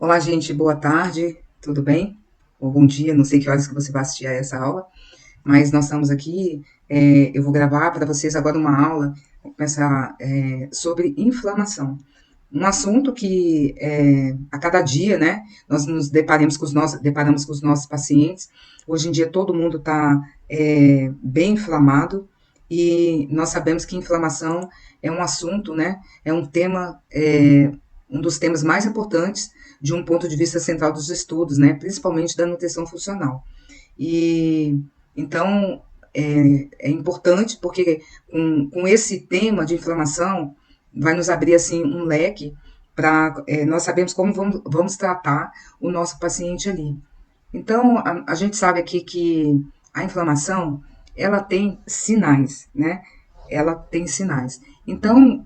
Olá, gente, boa tarde, tudo bem? Ou bom dia, não sei que horas que você vai assistir a essa aula, mas nós estamos aqui, eu vou gravar para vocês agora uma aula, vou começar sobre inflamação. Um assunto que a cada dia, né, nós nos deparamos com os nossos pacientes. Hoje em dia todo mundo está bem inflamado e nós sabemos que inflamação é um assunto, né, é um tema, um dos temas mais importantes de um ponto de vista central dos estudos, né, principalmente da nutrição funcional. E então é importante porque com esse tema de inflamação vai nos abrir assim um leque para nós sabemos como vamos tratar o nosso paciente ali. Então a gente sabe aqui que a inflamação ela tem sinais, né? Ela tem sinais. Então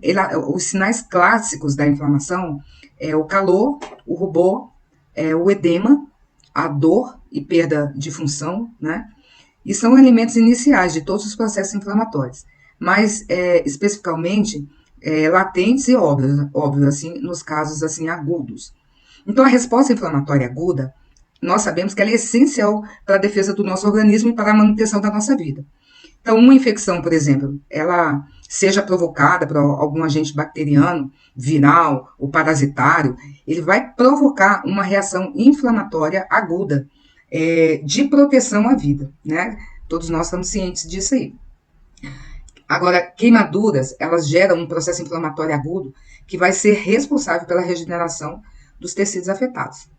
os sinais clássicos da inflamação é o calor, o rubor, o edema, a dor e perda de função, né? E são elementos iniciais de todos os processos inflamatórios, mas especificamente latentes e óbvios, assim, nos casos assim agudos. Então, a resposta inflamatória aguda, nós sabemos que ela é essencial para a defesa do nosso organismo e para a manutenção da nossa vida. Então, uma infecção, por exemplo, ela seja provocada por algum agente bacteriano, viral ou parasitário, ele vai provocar uma reação inflamatória aguda de proteção à vida, né? Todos nós estamos cientes disso aí. Agora, queimaduras, elas geram um processo inflamatório agudo que vai ser responsável pela regeneração dos tecidos afetados.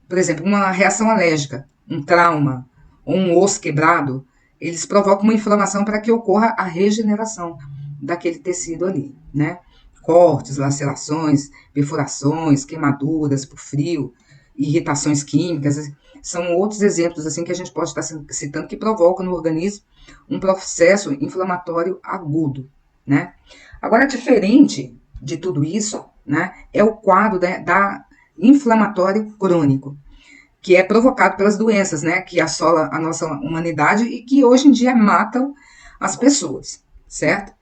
Por exemplo, uma reação alérgica, um trauma ou um osso quebrado, eles provocam uma inflamação para que ocorra a regeneração daquele tecido ali, né? Cortes, lacerações, perfurações, queimaduras por frio, irritações químicas, são outros exemplos assim que a gente pode estar citando que provocam no organismo um processo inflamatório agudo, né? Agora, diferente de tudo isso, né, é o quadro da inflamatório crônico, que é provocado pelas doenças, né, que assolam a nossa humanidade e que hoje em dia matam as pessoas, certo?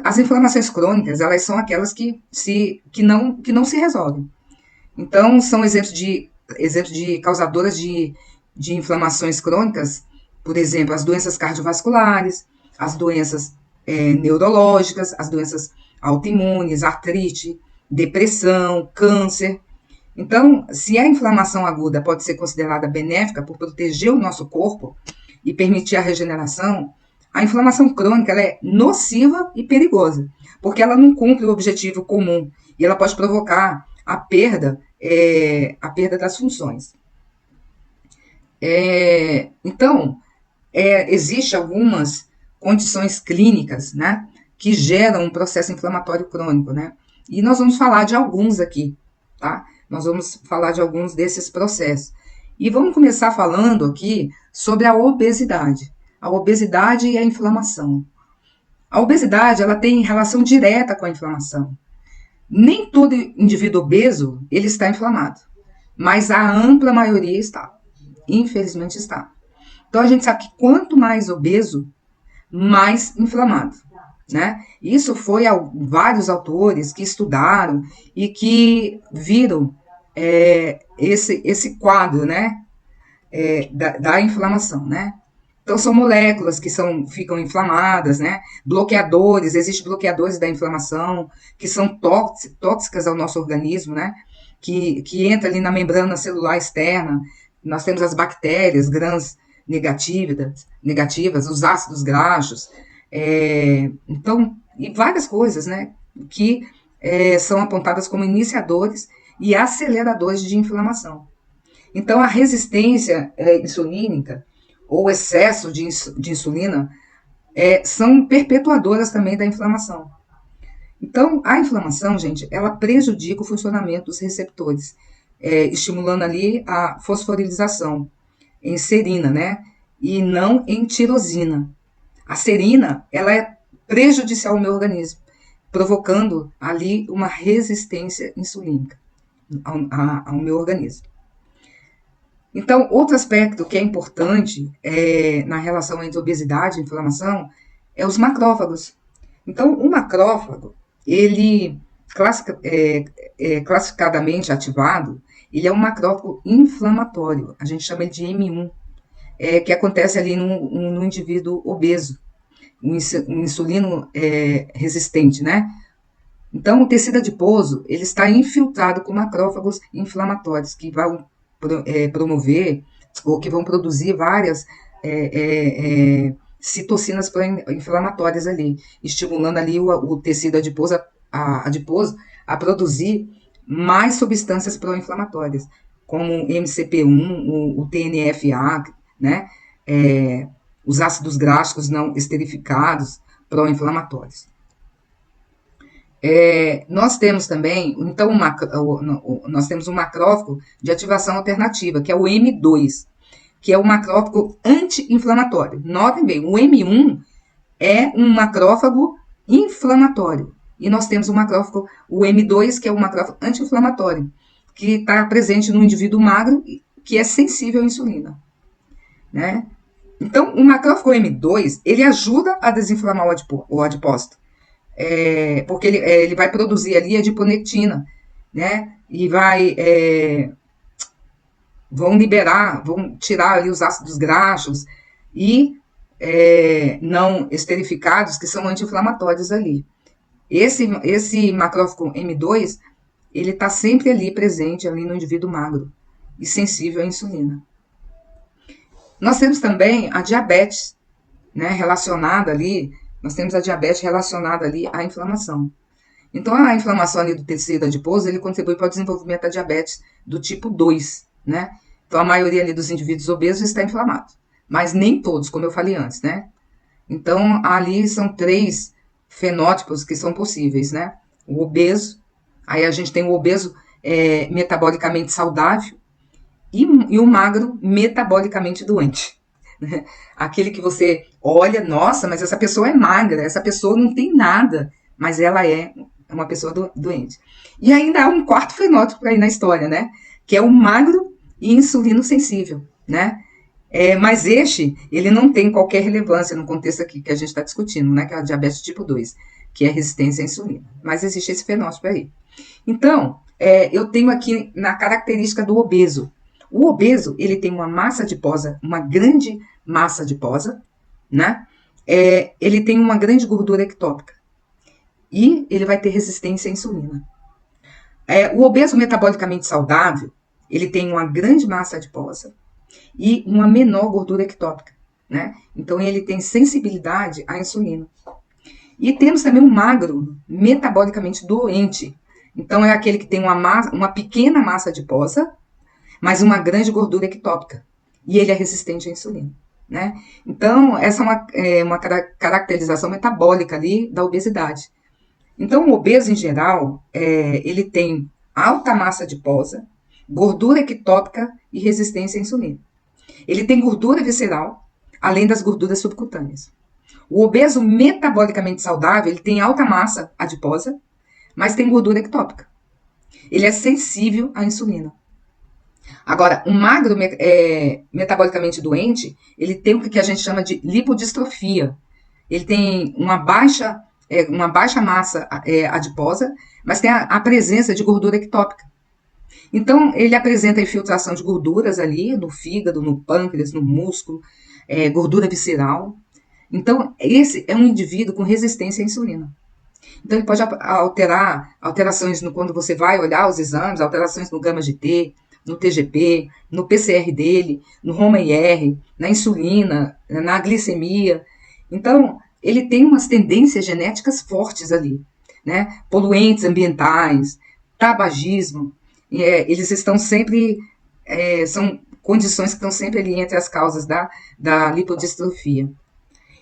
As inflamações crônicas, elas são aquelas que não se resolvem. Então, são exemplos de causadoras de inflamações crônicas, por exemplo, as doenças cardiovasculares, as doenças neurológicas, as doenças autoimunes, artrite, depressão, câncer. Então, se a inflamação aguda pode ser considerada benéfica por proteger o nosso corpo e permitir a regeneração, a inflamação crônica ela é nociva e perigosa, porque ela não cumpre o objetivo comum e ela pode provocar a perda das funções. Então, existem algumas condições clínicas, né, que geram um processo inflamatório crônico, né? E nós vamos falar de alguns aqui, tá? Nós vamos falar de alguns desses processos. E vamos começar falando aqui sobre a obesidade. A obesidade e a inflamação. A obesidade, ela tem relação direta com a inflamação. Nem todo indivíduo obeso, ele está inflamado, mas a ampla maioria está. Infelizmente está. Então, a gente sabe que quanto mais obeso, mais inflamado, né? Isso foi vários autores que estudaram e que viram esse quadro, né? Da inflamação, né? Então, são moléculas que ficam inflamadas, né? Bloqueadores, existem bloqueadores da inflamação, que são tóxicas ao nosso organismo, né? Que entra ali na membrana celular externa. Nós temos as bactérias, gram negativas, os ácidos graxos, então, e várias coisas, né? Que são apontadas como iniciadores e aceleradores de inflamação. Então, a resistência insulínica ou excesso de insulina são perpetuadoras também da inflamação. Então, a inflamação, gente, ela prejudica o funcionamento dos receptores, estimulando ali a fosforilização em serina, né? E não em tirosina. A serina, ela é prejudicial ao meu organismo, provocando ali uma resistência insulínica ao meu organismo. Então, outro aspecto que é importante na relação entre obesidade e inflamação é os macrófagos. Então, o macrófago, ele classificadamente ativado, ele é um macrófago inflamatório, a gente chama ele de M1, que acontece ali no indivíduo obeso, um insulino resistente, né? Então, o tecido adiposo, ele está infiltrado com macrófagos inflamatórios, que vão promover, ou que vão produzir várias citocinas inflamatórias ali, estimulando ali o tecido adiposo a produzir mais substâncias pró-inflamatórias, como o MCP1, o TNF-A, né? Os ácidos graxos não esterificados pró-inflamatórios. Nós temos também, então, nós temos um macrófago de ativação alternativa, que é o M2, que é o macrófago anti-inflamatório. Notem bem, o M1 é um macrófago inflamatório. E nós temos o macrófago, o M2, que é o macrófago anti-inflamatório, que está presente no indivíduo magro, que é sensível à insulina, né? Então, o macrófago M2, ele ajuda a desinflamar o adipócito, porque ele vai produzir ali adiponectina, né? E vão tirar ali os ácidos graxos e não esterificados, que são anti-inflamatórios ali. Esse macrófago M2, ele está sempre ali presente ali no indivíduo magro e sensível à insulina. Nós temos também a diabetes, né, relacionada ali, nós temos a diabetes relacionada ali à inflamação. Então, a inflamação ali do tecido adiposo, ele contribui para o desenvolvimento da diabetes do tipo 2, né? Então, a maioria ali dos indivíduos obesos está inflamado, mas nem todos, como eu falei antes, né? Então, ali são 3 fenótipos que são possíveis, né? O obeso, aí a gente tem o obeso metabolicamente saudável e o magro metabolicamente doente. Né? Aquele que você olha, nossa, mas essa pessoa é magra, essa pessoa não tem nada, mas ela é uma pessoa doente. E ainda há um 4º fenótipo aí na história, né? Que é o magro e insulino sensível, né? Mas ele não tem qualquer relevância no contexto aqui que a gente está discutindo, né? Que é a diabetes tipo 2, que é a resistência à insulina. Mas existe esse fenótipo aí. Então, eu tenho aqui na característica do obeso. O obeso, ele tem uma massa adiposa, uma grande massa adiposa, né? Ele tem uma grande gordura ectópica. E ele vai ter resistência à insulina. O obeso metabolicamente saudável, ele tem uma grande massa adiposa e uma menor gordura ectópica, né? Então, ele tem sensibilidade à insulina. E temos também um magro metabolicamente doente. Então, é aquele que tem uma pequena massa adiposa, mas uma grande gordura ectópica. E ele é resistente à insulina, né? Então, essa é uma caracterização metabólica ali da obesidade. Então, o obeso, em geral, ele tem alta massa adiposa, gordura ectópica e resistência à insulina. Ele tem gordura visceral, além das gorduras subcutâneas. O obeso metabolicamente saudável, ele tem alta massa adiposa, mas tem gordura ectópica. Ele é sensível à insulina. Agora, o magro metabolicamente doente, ele tem o que a gente chama de lipodistrofia. Ele tem uma baixa massa adiposa, mas tem a presença de gordura ectópica. Então, ele apresenta infiltração de gorduras ali no fígado, no pâncreas, no músculo, gordura visceral. Então, esse é um indivíduo com resistência à insulina. Então, ele pode alterações quando você vai olhar os exames, alterações no gama-GT, no TGP, no PCR dele, no HOMA-IR, na insulina, na glicemia. Então, ele tem umas tendências genéticas fortes ali, né? Poluentes ambientais, tabagismo, eles estão sempre, são condições que estão sempre ali entre as causas da lipodistrofia.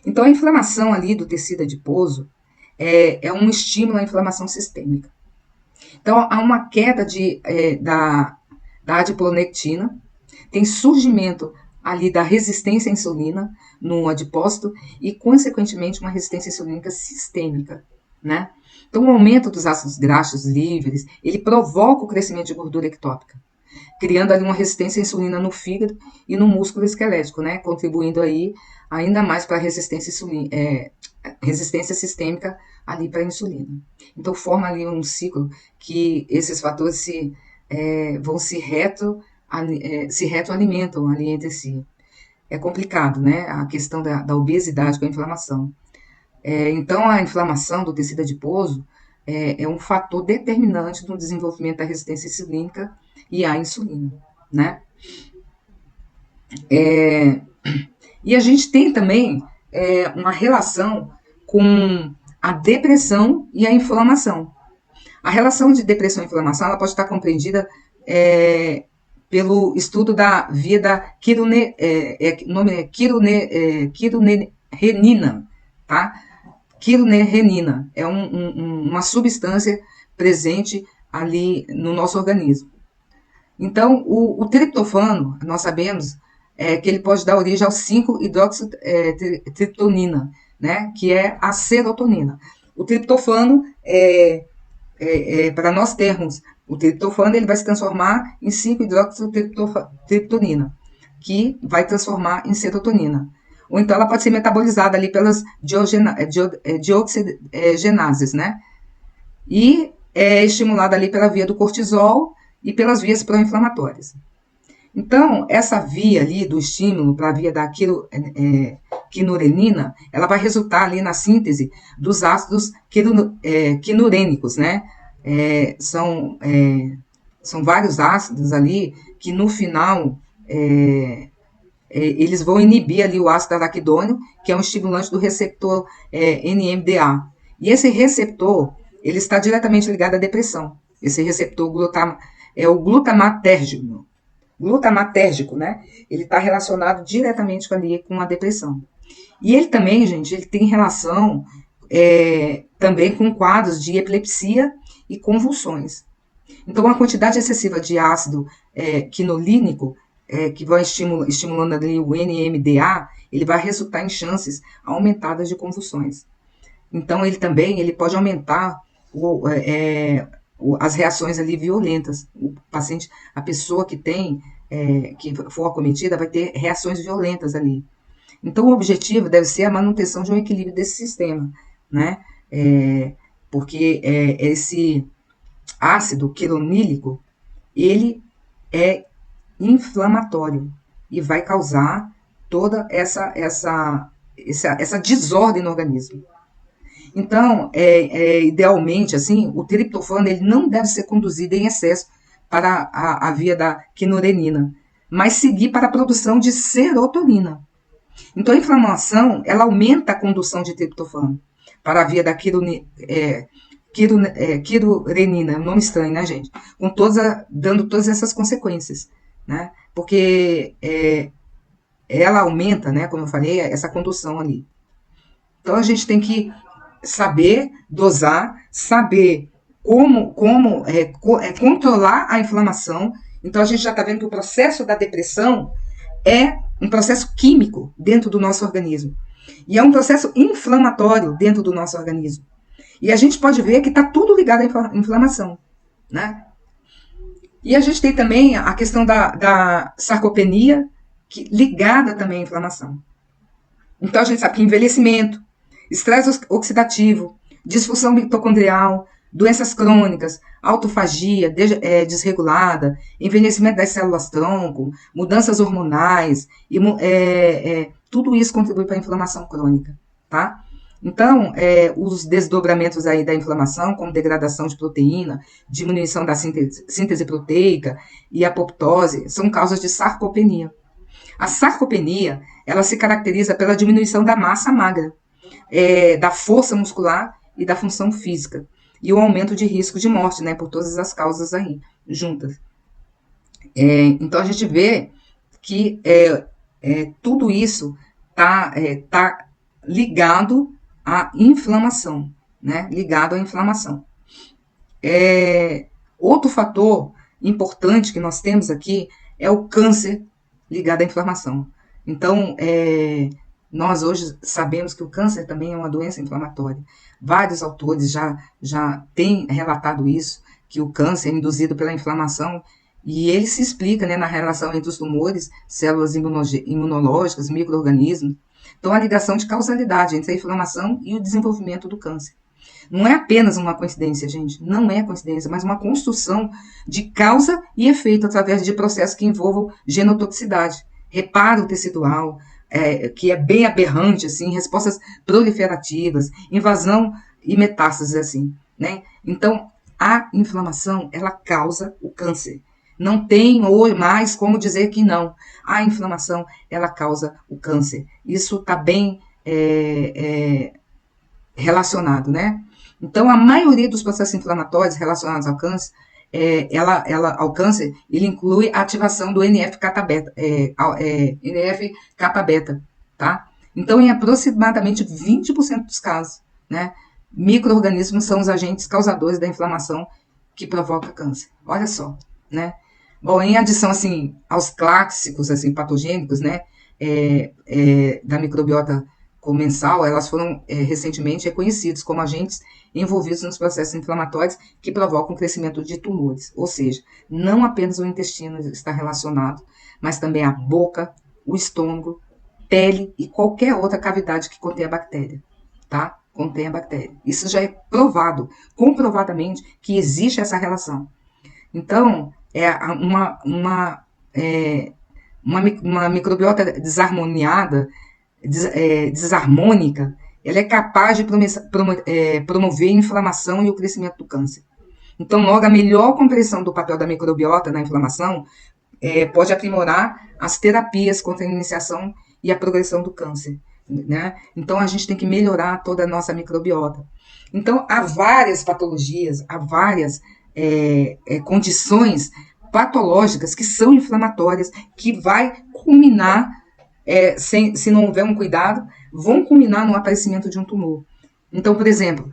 Então, a inflamação ali do tecido adiposo é um estímulo à inflamação sistêmica. Então, há uma queda da adiponectina, tem surgimento ali da resistência à insulina no adipócito e, consequentemente, uma resistência insulínica sistêmica, né? Então, o aumento dos ácidos graxos livres, ele provoca o crescimento de gordura ectópica, criando ali uma resistência à insulina no fígado e no músculo esquelético, né? Contribuindo aí ainda mais para a resistência sistêmica ali para a insulina. Então forma ali um ciclo que esses fatores vão se retroalimentam ali entre si. É complicado, né? A questão da obesidade com a inflamação. Então, a inflamação do tecido adiposo é um fator determinante no desenvolvimento da resistência insulínica e à insulina, né? E a gente tem também uma relação com a depressão e a inflamação. A relação de depressão e inflamação ela pode estar compreendida pelo estudo da via da quironerenina, tá? Quironerenina é uma substância presente ali no nosso organismo. Então, o triptofano, nós sabemos que ele pode dar origem ao 5-hidroxitriptonina, né, que é a serotonina. O triptofano, para nós termos o triptofano, ele vai se transformar em 5-hidroxitriptonina, que vai transformar em serotonina. Ou então ela pode ser metabolizada ali pelas dioxigenases, né? E é estimulada ali pela via do cortisol e pelas vias pró-inflamatórias. Então, essa via ali do estímulo para a via da quinurenina, ela vai resultar ali na síntese dos ácidos quinurênicos, né? São vários ácidos ali que no final eles vão inibir ali o ácido araquidônico, que é um estimulante do receptor NMDA. E esse receptor, ele está diretamente ligado à depressão. Esse receptor é o glutamatérgico, né? Ele está relacionado diretamente ali com a depressão. E ele também, gente, ele tem relação também com quadros de epilepsia e convulsões. Então, a quantidade excessiva de ácido quinolínico que vai estimulando ali o NMDA, ele vai resultar em chances aumentadas de convulsões. Então, ele pode aumentar as reações ali violentas. O paciente, a pessoa que for acometida, vai ter reações violentas ali. Então, o objetivo deve ser a manutenção de um equilíbrio desse sistema, né? Porque esse ácido quironílico, ele é inflamatório e vai causar toda essa desordem no organismo. Então, idealmente, assim, o triptofano ele não deve ser conduzido em excesso para a via da quinurenina, mas seguir para a produção de serotonina. Então, a inflamação, ela aumenta a condução de triptofano para a via da quinurenina, é um nome estranho, né, gente? Dando todas essas consequências, né? Porque ela aumenta, né, como eu falei, essa condução ali. Então, a gente tem que saber dosar, saber como controlar a inflamação. Então, a gente já está vendo que o processo da depressão é um processo químico dentro do nosso organismo. E é um processo inflamatório dentro do nosso organismo. E a gente pode ver que está tudo ligado à inflamação, né? E a gente tem também a questão da sarcopenia, ligada também à inflamação. Então, a gente sabe que envelhecimento, estresse oxidativo, disfunção mitocondrial, doenças crônicas, autofagia desregulada, envelhecimento das células-tronco, mudanças hormonais, tudo isso contribui para a inflamação crônica, tá? Então, os desdobramentos aí da inflamação, como degradação de proteína, diminuição da síntese proteica e apoptose, são causas de sarcopenia. A sarcopenia, ela se caracteriza pela diminuição da massa magra, da força muscular e da função física, e o aumento de risco de morte, né, por todas as causas aí, juntas. Então, a gente vê que tudo isso tá ligado à inflamação, né, ligado à inflamação. Outro fator importante que nós temos aqui é o câncer ligado à inflamação. Então, nós hoje sabemos que o câncer também é uma doença inflamatória. Vários autores já têm relatado isso, que o câncer é induzido pela inflamação, e ele se explica, né, na relação entre os tumores, células imunológicas, micro-organismos. Então, a ligação de causalidade entre a inflamação e o desenvolvimento do câncer. Não é apenas uma coincidência, gente, não é coincidência, mas uma construção de causa e efeito através de processos que envolvam genotoxicidade, reparo tecidual, que é bem aberrante, assim, respostas proliferativas, invasão e metástases, assim, né? Então, a inflamação, ela causa o câncer. Não tem mais como dizer que não. A inflamação, ela causa o câncer. Isso está bem relacionado, né? Então, a maioria dos processos inflamatórios relacionados ao câncer, ao câncer, ele inclui a ativação do NF-kappa-beta, NF-kappa-beta, tá? Então, em aproximadamente 20% dos casos, né, micro-organismos são os agentes causadores da inflamação que provoca câncer. Olha só, né? Bom, em adição, assim, aos clássicos, assim, patogênicos, né, da microbiota comensal, elas foram recentemente reconhecidos como agentes envolvidos nos processos inflamatórios que provocam o crescimento de tumores. Ou seja, não apenas o intestino está relacionado, mas também a boca, o estômago, pele e qualquer outra cavidade que contenha bactéria, tá? Contém a bactéria. Isso já é provado, comprovadamente, que existe essa relação. Então, uma microbiota desarmoniada, desarmônica, ela é capaz de promover a inflamação e o crescimento do câncer. Então, logo, a melhor compreensão do papel da microbiota na inflamação pode aprimorar as terapias contra a iniciação e a progressão do câncer, né? Então, a gente tem que melhorar toda a nossa microbiota. Então, há várias patologias, há várias condições patológicas que são inflamatórias, que vai culminar, se não houver um cuidado, vão culminar no aparecimento de um tumor. Então, por exemplo,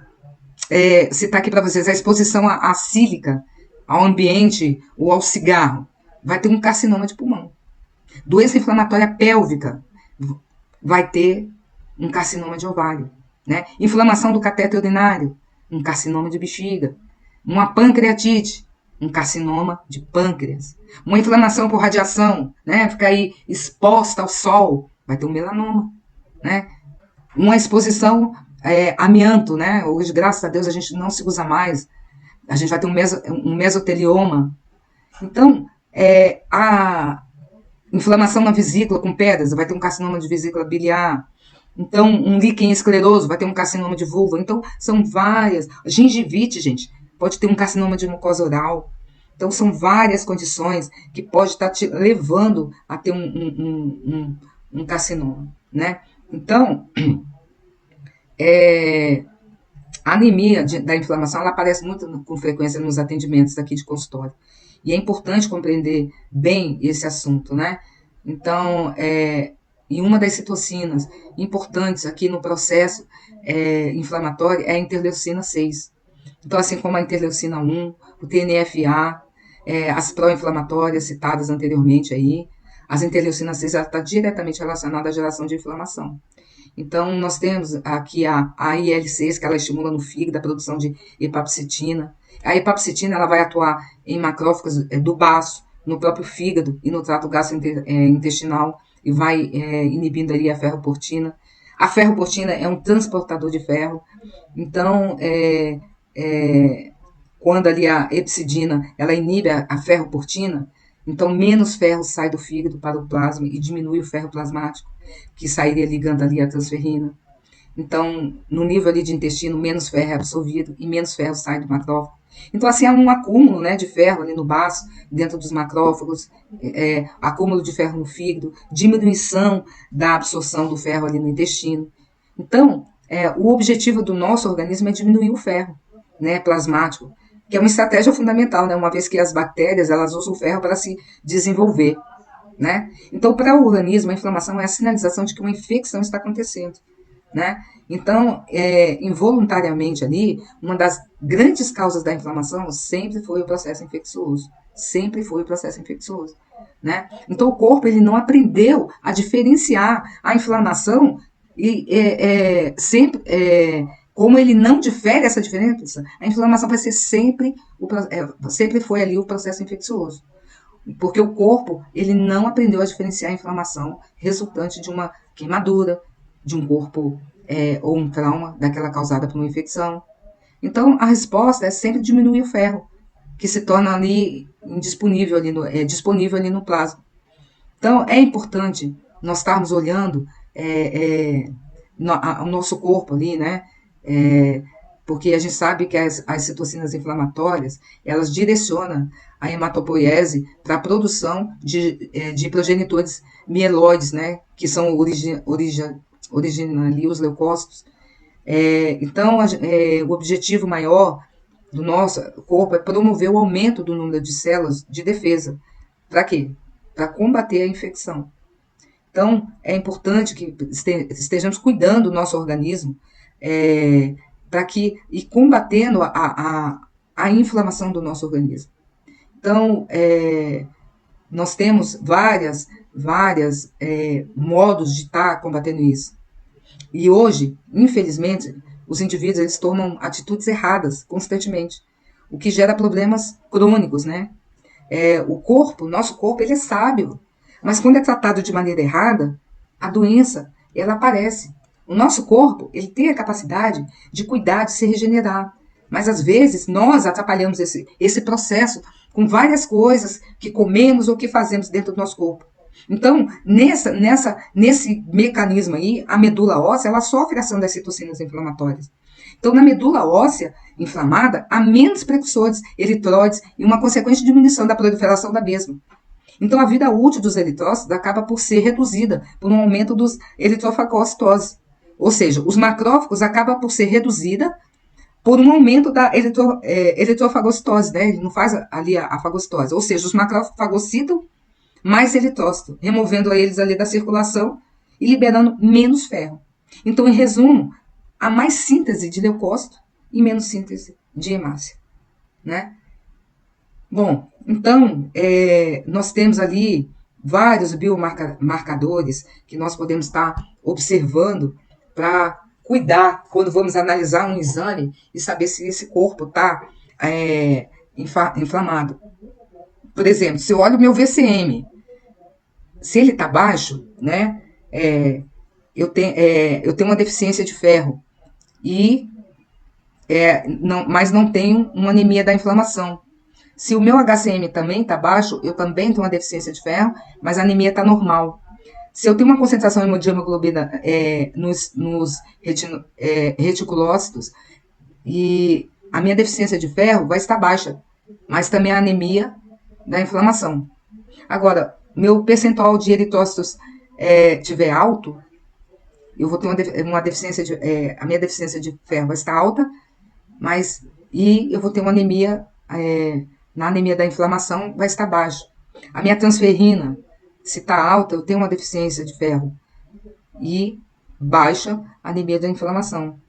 citar aqui para vocês, a exposição à sílica, ao ambiente ou ao cigarro, vai ter um carcinoma de pulmão. Doença inflamatória pélvica, vai ter um carcinoma de ovário, né? Inflamação do cateter urinário, um carcinoma de bexiga. Uma pancreatite, um carcinoma de pâncreas. Uma inflamação por radiação, né? Ficar aí exposta ao sol, vai ter um melanoma, né? Uma exposição amianto, né? Hoje, graças a Deus, a gente não se usa mais. A gente vai ter um mesotelioma. Então, a inflamação na vesícula com pedras, vai ter um carcinoma de vesícula biliar. Então, um líquen escleroso, vai ter um carcinoma de vulva. Então, são várias. Gengivite, gente, pode ter um carcinoma de mucosa oral. Então, são várias condições que pode estar te levando a ter um carcinoma, né? Então, a anemia da inflamação, ela aparece muito com frequência nos atendimentos aqui de consultório. E é importante compreender bem esse assunto, né? Então, e uma das citocinas importantes aqui no processo inflamatório é a interleucina 6. Então, assim como a interleucina 1, o TNF-A, as pró-inflamatórias citadas anteriormente aí, as interleucinas 6 está diretamente relacionada à geração de inflamação. Então, nós temos aqui a IL-6, que ela estimula no fígado a produção de hepapsitina. A hepapsitina ela vai atuar em macrófagos do baço, no próprio fígado e no trato gastrointestinal e vai inibindo ali a ferroportina. A ferroportina é um transportador de ferro. Então, quando ali a hepsidina ela inibe a ferroportina, então menos ferro sai do fígado para o plasma e diminui o ferro plasmático, que sairia ligando ali a transferrina. Então, no nível ali de intestino, menos ferro é absorvido e menos ferro sai do macrófago. Então, assim, há um acúmulo, né, de ferro ali no baço, dentro dos macrófagos, acúmulo de ferro no fígado, diminuição da absorção do ferro ali no intestino. Então, o objetivo do nosso organismo é diminuir o ferro, né, plasmático, que é uma estratégia fundamental, né, uma vez que as bactérias elas usam o ferro para se desenvolver, né? Então, para o organismo, a inflamação é a sinalização de que uma infecção está acontecendo, né? Então, involuntariamente ali, uma das grandes causas da inflamação sempre foi o processo infeccioso. Sempre foi o processo infeccioso, né? Então, o corpo ele não aprendeu a diferenciar a inflamação e como ele não difere essa diferença, a inflamação vai ser sempre foi ali o processo infeccioso. Porque o corpo, ele não aprendeu a diferenciar a inflamação resultante de uma queimadura, de um corpo ou um trauma, daquela causada por uma infecção, Então, a resposta é sempre diminuir o ferro, que se torna ali indisponível disponível ali no plasma. Então, é importante nós estarmos olhando o nosso corpo ali, né? Porque a gente sabe que as citocinas inflamatórias, elas direcionam a hematopoiese para a produção de progenitores mieloides, né? Que são originam ali os leucócitos. Então, o objetivo maior do nosso corpo é promover o aumento do número de células de defesa. Para quê? Para combater a infecção. Então, é importante que estejamos cuidando do nosso organismo e combatendo a inflamação do nosso organismo. Então, nós temos vários modos de estar combatendo isso. E hoje, infelizmente, os indivíduos eles tomam atitudes erradas constantemente, o que gera problemas crônicos, né? Nosso corpo, ele é sábio, mas quando é tratado de maneira errada, a doença, ela aparece. O nosso corpo, ele tem a capacidade de cuidar, de se regenerar, mas às vezes nós atrapalhamos esse processo com várias coisas que comemos ou que fazemos dentro do nosso corpo. Então, nesse mecanismo aí, a medula óssea, ela sofre a ação das citocinas inflamatórias. Então, na medula óssea inflamada, há menos precursores, eritróides e uma consequente diminuição da proliferação da mesma. Então, a vida útil dos eritrócitos acaba por ser reduzida por um aumento dos eritrofagocitose. Ou seja, os macrófagos acabam por ser reduzida por um aumento da eritrofagocitose, né? Ele não faz ali a fagocitose. Ou seja, os macrófagos fagocitam mais eritrócito, removendo eles ali da circulação e liberando menos ferro. Então, em resumo, há mais síntese de leucócito e menos síntese de hemácia, né? Bom, então, nós temos ali vários biomarcadores que nós podemos estar observando para cuidar quando vamos analisar um exame e saber se esse corpo está inflamado. Por exemplo, se eu olho o meu VCM, se ele está baixo, né, eu tenho uma deficiência de ferro, mas não tenho uma anemia da inflamação. Se o meu HCM também está baixo, eu também tenho uma deficiência de ferro, mas a anemia está normal. Se eu tenho uma concentração de hemoglobina nos reticulócitos, e a minha deficiência de ferro vai estar baixa, mas também a anemia da inflamação. Agora, meu percentual de eritrócitos tiver alto, eu vou ter uma deficiência a minha deficiência de ferro vai estar alta, e eu vou ter uma anemia, na anemia da inflamação vai estar baixa. A minha transferrina, se está alta, eu tenho uma deficiência de ferro e baixa a anemia da inflamação.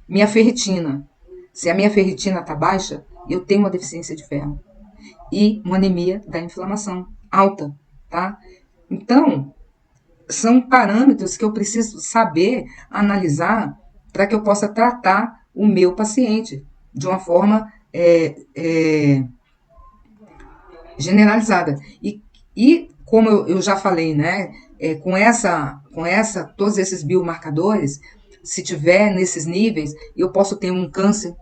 Minha ferritina, se a minha ferritina está baixa, eu tenho uma deficiência de ferro e uma anemia da inflamação alta, tá? Então, são parâmetros que eu preciso saber analisar para que eu possa tratar o meu paciente de uma forma generalizada. E como eu já falei, né, todos esses biomarcadores, se tiver nesses níveis, eu posso ter um câncer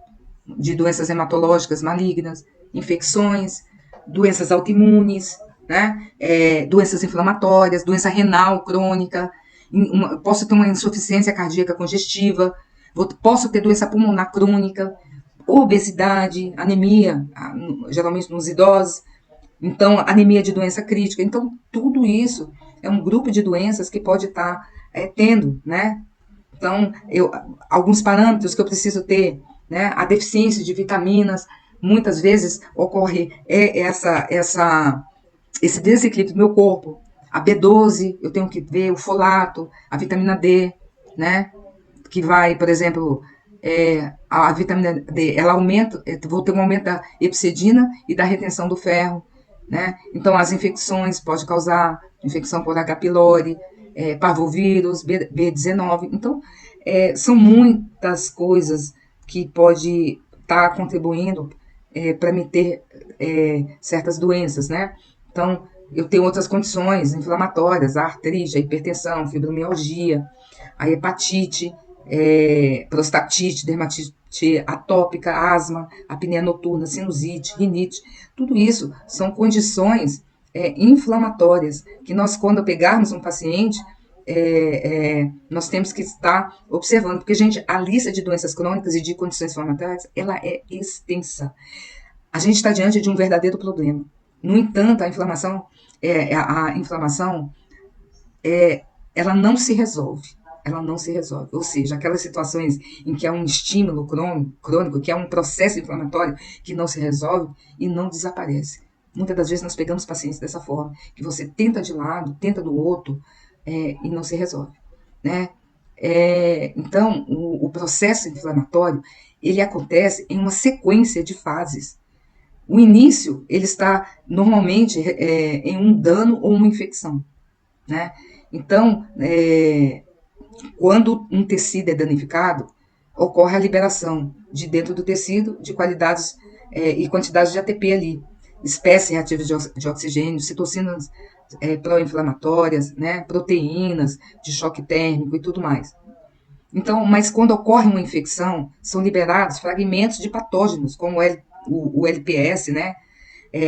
de doenças hematológicas malignas, infecções, doenças autoimunes, né, doenças inflamatórias, doença renal crônica, posso ter uma insuficiência cardíaca congestiva, posso ter doença pulmonar crônica, obesidade, anemia, geralmente nos idosos, então anemia de doença crítica. Então, tudo isso é um grupo de doenças que pode estar tendo, né? Então, alguns parâmetros que eu preciso ter, né? A deficiência de vitaminas, muitas vezes ocorre esse desequilíbrio do meu corpo. A B12, eu tenho que ver o folato, a vitamina D, né? Que vai, por exemplo, a vitamina D, ela aumenta, vou ter um aumento da epsidina e da retenção do ferro, né? Então, as infecções pode causar infecção por H. pylori, parvovírus, B19. Então, são muitas coisas que pode estar contribuindo para me ter certas doenças, né? Então, eu tenho outras condições inflamatórias, a artrite, a hipertensão, fibromialgia, a hepatite, prostatite, dermatite atópica, asma, apneia noturna, sinusite, rinite. Tudo isso são condições inflamatórias que nós, quando pegarmos um paciente, nós temos que estar observando, porque, gente, a lista de doenças crônicas e de condições inflamatórias, ela é extensa. A gente está diante de um verdadeiro problema. No entanto, a inflamação, ela não se resolve. Ela não se resolve. Ou seja, aquelas situações em que há um estímulo crônico, que é um processo inflamatório que não se resolve e não desaparece. Muitas das vezes nós pegamos pacientes dessa forma, que você tenta de lado, tenta do outro, e não se resolve, né? Então, o processo inflamatório, ele acontece em uma sequência de fases. O início, ele está normalmente em um dano ou uma infecção, né? Então, quando um tecido é danificado, ocorre a liberação de dentro do tecido de qualidades e quantidades de ATP ali, espécies reativas de oxigênio, citocinas pró-inflamatórias, né, proteínas de choque térmico e tudo mais. Então, mas quando ocorre uma infecção, são liberados fragmentos de patógenos, como o LPS, né,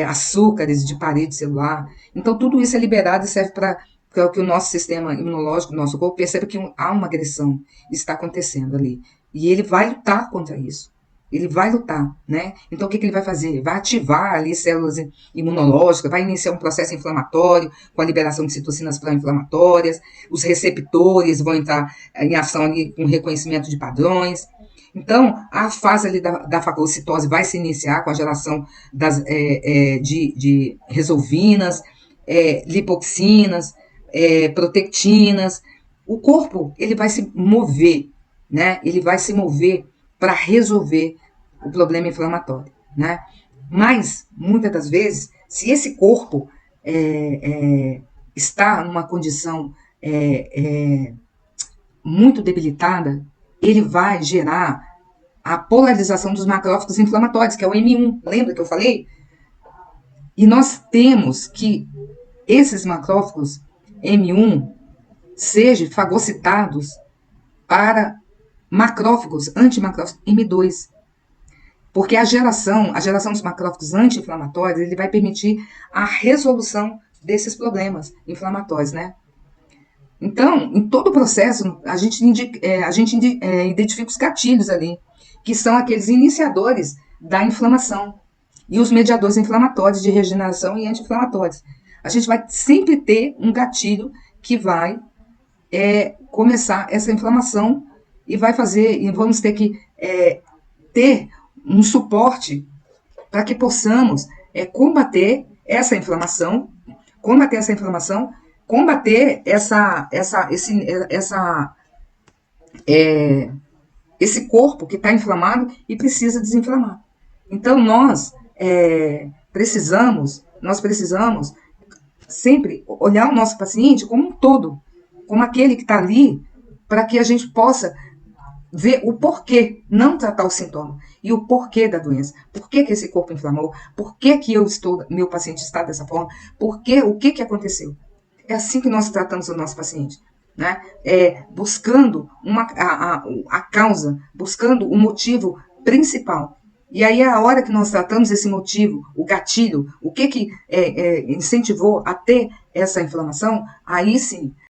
açúcares de parede celular. Então, tudo isso é liberado e serve para que o nosso sistema imunológico, o nosso corpo, perceba que há uma agressão está acontecendo ali. E ele vai lutar contra isso. Ele vai lutar, né? Então, o que ele vai fazer? Vai ativar ali células imunológicas, vai iniciar um processo inflamatório com a liberação de citocinas pró-inflamatórias, os receptores vão entrar em ação ali com reconhecimento de padrões. Então, a fase ali da fagocitose vai se iniciar com a geração de resolvinas, lipoxinas, protectinas. O corpo, ele vai se mover, né? Ele vai se mover para resolver o problema inflamatório, né? Mas, muitas das vezes, se esse corpo está numa condição muito debilitada, ele vai gerar a polarização dos macrófagos inflamatórios, que é o M1, lembra que eu falei? E nós temos que esses macrófagos M1 sejam fagocitados para macrófagos, antimacrófagos M2. Porque a geração dos macrófagos anti-inflamatórios, ele vai permitir a resolução desses problemas inflamatórios, né? Então, em todo o processo, a gente identifica os gatilhos ali, que são aqueles iniciadores da inflamação e os mediadores inflamatórios de regeneração e anti-inflamatórios. A gente vai sempre ter um gatilho que vai começar essa inflamação e vamos ter que ter um suporte para que possamos combater essa inflamação, combater esse corpo que está inflamado e precisa desinflamar. Então, nós precisamos sempre olhar o nosso paciente como um todo, como aquele que está ali, para que a gente possa ver o porquê, não tratar o sintoma, e o porquê da doença. Por que esse corpo inflamou? Por que meu paciente está dessa forma? O que aconteceu? É assim que nós tratamos o nosso paciente, né? Buscando a causa, buscando o motivo principal. E aí, a hora que nós tratamos esse motivo, o gatilho, o que incentivou a ter essa inflamação, aí sim,